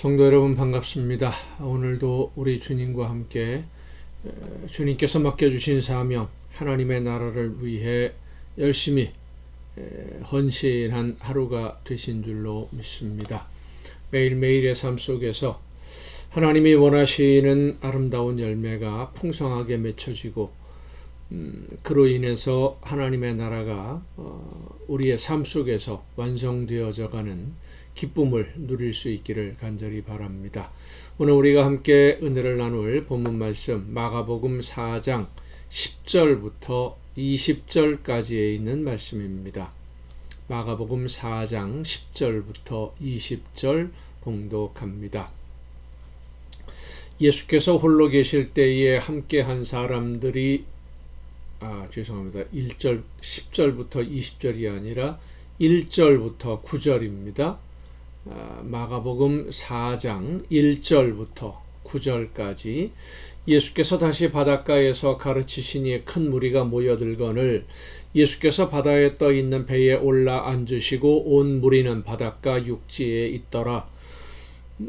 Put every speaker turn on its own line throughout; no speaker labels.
성도 여러분 반갑습니다. 오늘도 우리 주님과 함께 주님께서 맡겨주신 사명 하나님의 나라를 위해 열심히 헌신한 하루가 되신 줄로 믿습니다. 매일매일의 삶 속에서 하나님이 원하시는 아름다운 열매가 풍성하게 맺혀지고 그로 인해서 하나님의 나라가 우리의 삶 속에서 완성되어져 가는 기쁨을 누릴 수 있기를 간절히 바랍니다. 오늘 우리가 함께 은혜를 나눌 본문 말씀 마가복음 4장 10절부터 20절까지에 있는 말씀입니다. 마가복음 4장 10절부터 20절 봉독합니다. 예수께서 홀로 계실 때에 함께한 사람들이 10절부터 20절이 아니라 1절부터 9절입니다. 마가복음 4장 1절부터 9절까지 예수께서 다시 바닷가에서 가르치시니 큰 무리가 모여들거늘 예수께서 바다에 떠 있는 배에 올라 앉으시고 온 무리는 바닷가 육지에 있더라.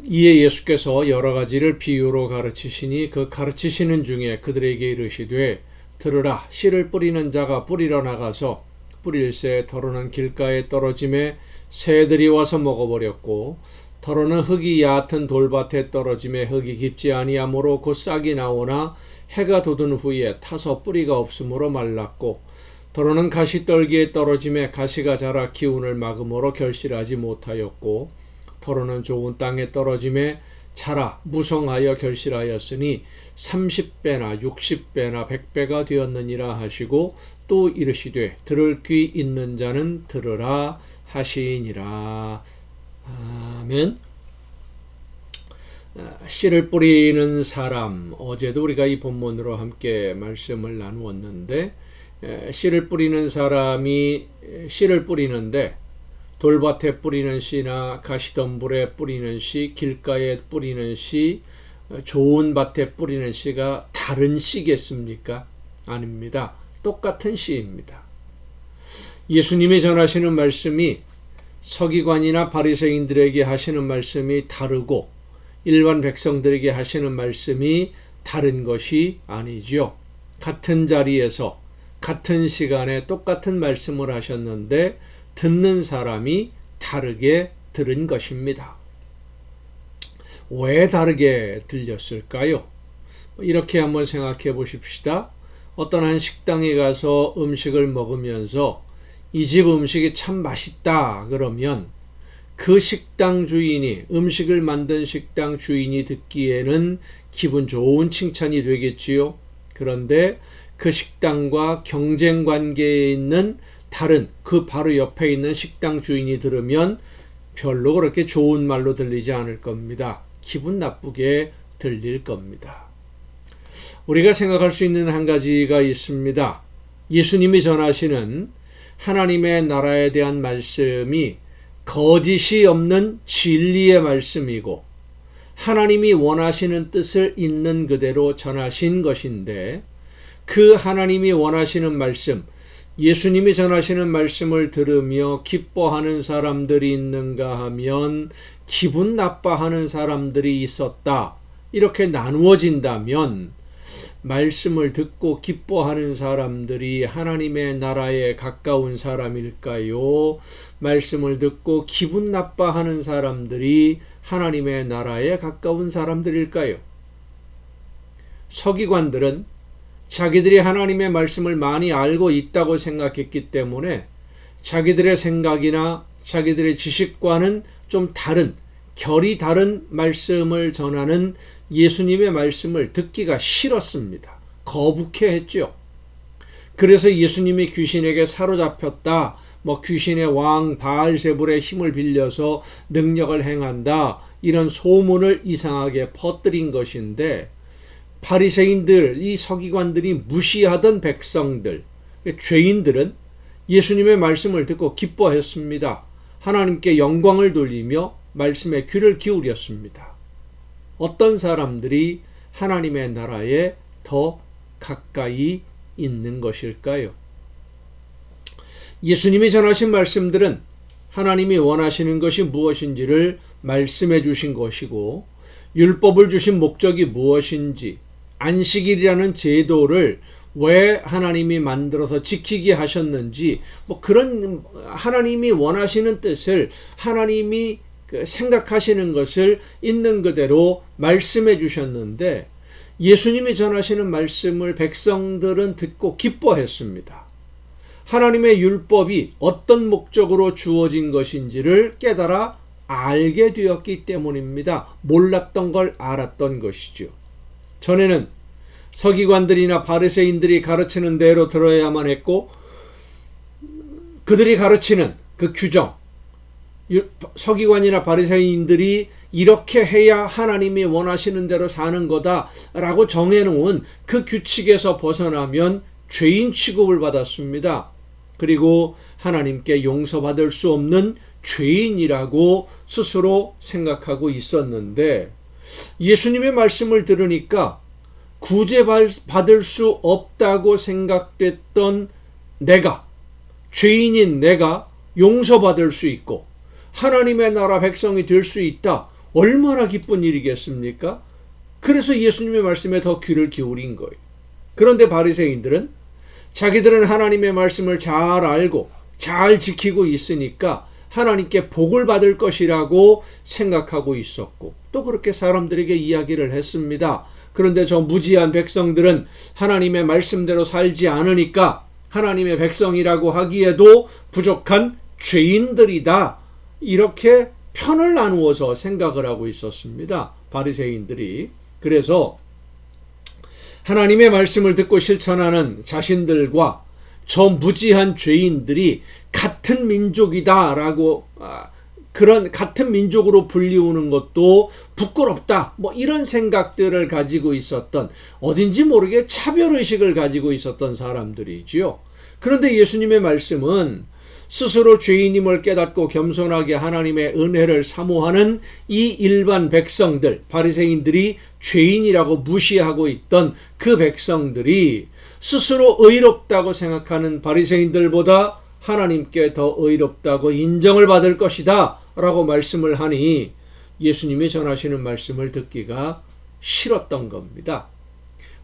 이에 예수께서 여러 가지를 비유로 가르치시니 그 가르치시는 중에 그들에게 이르시되 들으라. 씨를 뿌리는 자가 뿌리러 나가서 뿌릴새 더러는 길가에 떨어짐에 새들이 와서 먹어버렸고 더러는 흙이 얕은 돌밭에 떨어짐에 흙이 깊지 아니하므로 곧 싹이 나오나 해가 돋은 후에 타서 뿌리가 없으므로 말랐고 더러는 가시떨기에 떨어짐에 가시가 자라 기운을 막음으로 결실하지 못하였고 더러는 좋은 땅에 떨어짐에 자라 무성하여 결실하였으니 30배나 60배나 100배가 되었느니라 하시고 또 이르시되 들을 귀 있는 자는 들으라 하시니라. 아멘. 씨를 뿌리는 사람, 어제도 우리가 이 본문으로 함께 말씀을 나누었는데 씨를 뿌리는 사람이 씨를 뿌리는데 돌밭에 뿌리는 씨나 가시덤불에 뿌리는 씨, 길가에 뿌리는 씨, 좋은 밭에 뿌리는 씨가 다른 씨겠습니까? 아닙니다. 똑같은 씨입니다. 예수님이 전하시는 말씀이 서기관이나 바리새인들에게 하시는 말씀이 다르고 일반 백성들에게 하시는 말씀이 다른 것이 아니죠. 같은 자리에서 같은 시간에 똑같은 말씀을 하셨는데 듣는 사람이 다르게 들은 것입니다. 왜 다르게 들렸을까요? 이렇게 한번 생각해 보십시다. 어떤 한 식당에 가서 음식을 먹으면서 이 집 음식이 참 맛있다 그러면 그 식당 주인이 음식을 만든 식당 주인이 듣기에는 기분 좋은 칭찬이 되겠지요. 그런데 그 식당과 경쟁 관계에 있는 다른 그 바로 옆에 있는 식당 주인이 들으면 별로 그렇게 좋은 말로 들리지 않을 겁니다. 기분 나쁘게 들릴 겁니다. 우리가 생각할 수 있는 한 가지가 있습니다. 예수님이 전하시는 하나님의 나라에 대한 말씀이 거짓이 없는 진리의 말씀이고 하나님이 원하시는 뜻을 있는 그대로 전하신 것인데 그 하나님이 원하시는 말씀, 예수님이 전하시는 말씀을 들으며 기뻐하는 사람들이 있는가 하면 기분 나빠하는 사람들이 있었다. 이렇게 나누어진다면 말씀을 듣고 기뻐하는 사람들이 하나님의 나라에 가까운 사람일까요? 말씀을 듣고 기분 나빠하는 사람들이 하나님의 나라에 가까운 사람들일까요? 서기관들은 자기들이 하나님의 말씀을 많이 알고 있다고 생각했기 때문에 자기들의 생각이나 자기들의 지식과는 좀 다른, 결이 다른 말씀을 전하는 예수님의 말씀을 듣기가 싫었습니다. 거북해 했죠. 그래서 예수님이 귀신에게 사로잡혔다, 귀신의 왕 바알세불의 힘을 빌려서 능력을 행한다, 이런 소문을 이상하게 퍼뜨린 것인데 바리새인들, 이 서기관들이 무시하던 백성들, 죄인들은 예수님의 말씀을 듣고 기뻐했습니다. 하나님께 영광을 돌리며 말씀에 귀를 기울였습니다. 어떤 사람들이 하나님의 나라에 더 가까이 있는 것일까요? 예수님이 전하신 말씀들은 하나님이 원하시는 것이 무엇인지를 말씀해 주신 것이고, 율법을 주신 목적이 무엇인지, 안식일이라는 제도를 왜 하나님이 만들어서 지키게 하셨는지, 그런 하나님이 원하시는 뜻을, 하나님이 생각하시는 것을 있는 그대로 말씀해 주셨는데, 예수님이 전하시는 말씀을 백성들은 듣고 기뻐했습니다. 하나님의 율법이 어떤 목적으로 주어진 것인지를 깨달아 알게 되었기 때문입니다. 몰랐던 걸 알았던 것이죠. 전에는 서기관들이나 바리새인들이 가르치는 대로 들어야만 했고, 그들이 가르치는 그 규정, 서기관이나 바리새인들이 이렇게 해야 하나님이 원하시는 대로 사는 거다라고 정해놓은 그 규칙에서 벗어나면 죄인 취급을 받았습니다. 그리고 하나님께 용서받을 수 없는 죄인이라고 스스로 생각하고 있었는데, 예수님의 말씀을 들으니까 구제받을 수 없다고 생각됐던 내가, 죄인인 내가 용서받을 수 있고 하나님의 나라 백성이 될 수 있다. 얼마나 기쁜 일이겠습니까? 그래서 예수님의 말씀에 더 귀를 기울인 거예요. 그런데 바리새인들은 자기들은 하나님의 말씀을 잘 알고 잘 지키고 있으니까 하나님께 복을 받을 것이라고 생각하고 있었고, 또 그렇게 사람들에게 이야기를 했습니다. 그런데 저 무지한 백성들은 하나님의 말씀대로 살지 않으니까 하나님의 백성이라고 하기에도 부족한 죄인들이다. 이렇게 편을 나누어서 생각을 하고 있었습니다. 바리새인들이. 그래서 하나님의 말씀을 듣고 실천하는 자신들과 저 무지한 죄인들이 같은 민족이다라고, 그런 같은 민족으로 불리우는 것도 부끄럽다. 이런 생각들을 가지고 있었던, 어딘지 모르게 차별의식을 가지고 있었던 사람들이지요. 그런데 예수님의 말씀은 스스로 죄인임을 깨닫고 겸손하게 하나님의 은혜를 사모하는 이 일반 백성들, 바리새인들이 죄인이라고 무시하고 있던 그 백성들이 스스로 의롭다고 생각하는 바리새인들보다 하나님께 더 의롭다고 인정을 받을 것이다 라고 말씀을 하니, 예수님이 전하시는 말씀을 듣기가 싫었던 겁니다.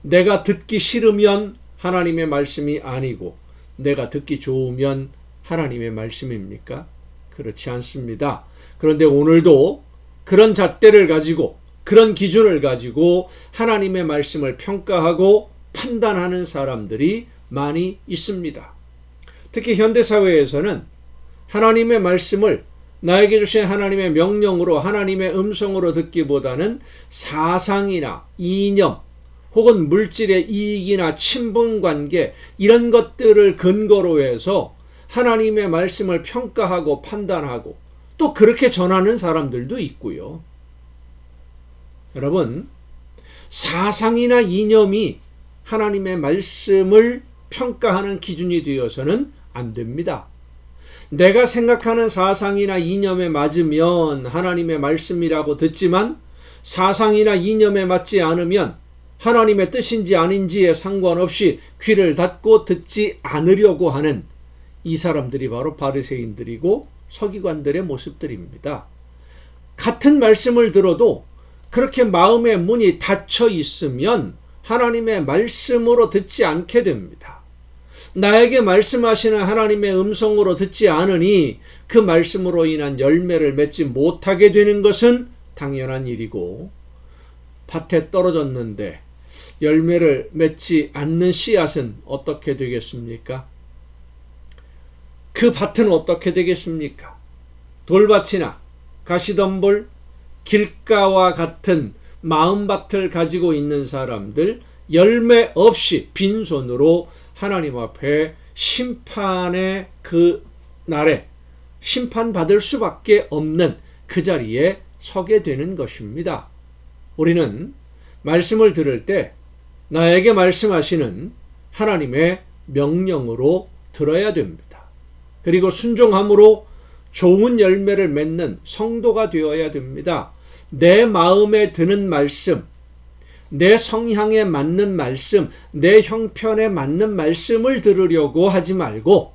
내가 듣기 싫으면 하나님의 말씀이 아니고 내가 듣기 좋으면 하나님의 말씀입니까? 그렇지 않습니다. 그런데 오늘도 그런 잣대를 가지고, 그런 기준을 가지고 하나님의 말씀을 평가하고 판단하는 사람들이 많이 있습니다. 특히 현대사회에서는 하나님의 말씀을 나에게 주신 하나님의 명령으로, 하나님의 음성으로 듣기보다는 사상이나 이념, 혹은 물질의 이익이나 친분관계, 이런 것들을 근거로 해서 하나님의 말씀을 평가하고 판단하고 또 그렇게 전하는 사람들도 있고요. 여러분, 사상이나 이념이 하나님의 말씀을 평가하는 기준이 되어서는 안 됩니다. 내가 생각하는 사상이나 이념에 맞으면 하나님의 말씀이라고 듣지만, 사상이나 이념에 맞지 않으면 하나님의 뜻인지 아닌지에 상관없이 귀를 닫고 듣지 않으려고 하는 이 사람들이 바로 바리새인들이고 서기관들의 모습들입니다. 같은 말씀을 들어도 그렇게 마음의 문이 닫혀 있으면 하나님의 말씀으로 듣지 않게 됩니다. 나에게 말씀하시는 하나님의 음성으로 듣지 않으니 그 말씀으로 인한 열매를 맺지 못하게 되는 것은 당연한 일이고, 밭에 떨어졌는데 열매를 맺지 않는 씨앗은 어떻게 되겠습니까? 그 밭은 어떻게 되겠습니까? 돌밭이나 가시덤불, 길가와 같은 마음밭을 가지고 있는 사람들, 열매 없이 빈손으로 하나님 앞에 심판의 그 날에 심판받을 수밖에 없는 그 자리에 서게 되는 것입니다. 우리는 말씀을 들을 때 나에게 말씀하시는 하나님의 명령으로 들어야 됩니다. 그리고 순종함으로 좋은 열매를 맺는 성도가 되어야 됩니다. 내 마음에 드는 말씀, 내 성향에 맞는 말씀, 내 형편에 맞는 말씀을 들으려고 하지 말고,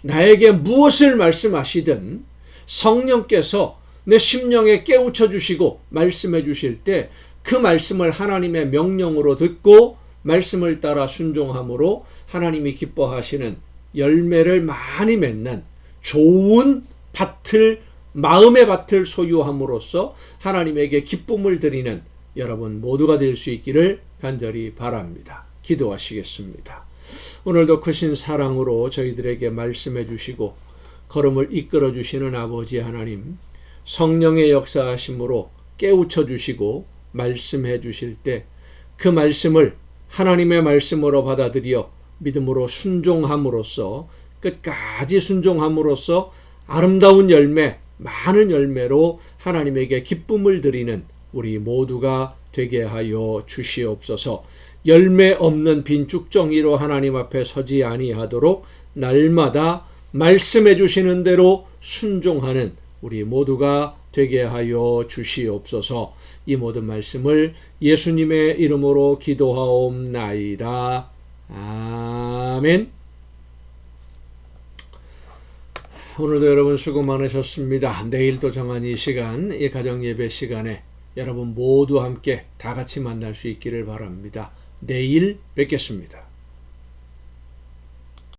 나에게 무엇을 말씀하시든 성령께서 내 심령에 깨우쳐 주시고 말씀해 주실 때 그 말씀을 하나님의 명령으로 듣고 말씀을 따라 순종함으로 하나님이 기뻐하시는 열매를 많이 맺는 좋은 밭을, 마음의 밭을 소유함으로써 하나님에게 기쁨을 드리는 여러분 모두가 될 수 있기를 간절히 바랍니다. 기도하시겠습니다. 오늘도 크신 사랑으로 저희들에게 말씀해 주시고 걸음을 이끌어 주시는 아버지 하나님, 성령의 역사하심으로 깨우쳐 주시고 말씀해 주실 때 그 말씀을 하나님의 말씀으로 받아들여 믿음으로 순종함으로써, 끝까지 순종함으로써 아름다운 열매, 많은 열매로 하나님에게 기쁨을 드리는 우리 모두가 되게 하여 주시옵소서. 열매 없는 빈 쭉정이로 하나님 앞에 서지 아니하도록 날마다 말씀해 주시는 대로 순종하는 우리 모두가 되게 하여 주시옵소서. 이 모든 말씀을 예수님의 이름으로 기도하옵나이다. 아멘. 오늘도 여러분 수고 많으셨습니다. 내일 또 정한 이 시간, 이 가정예배 시간에 여러분 모두 함께 다 같이 만날 수 있기를 바랍니다. 내일 뵙겠습니다.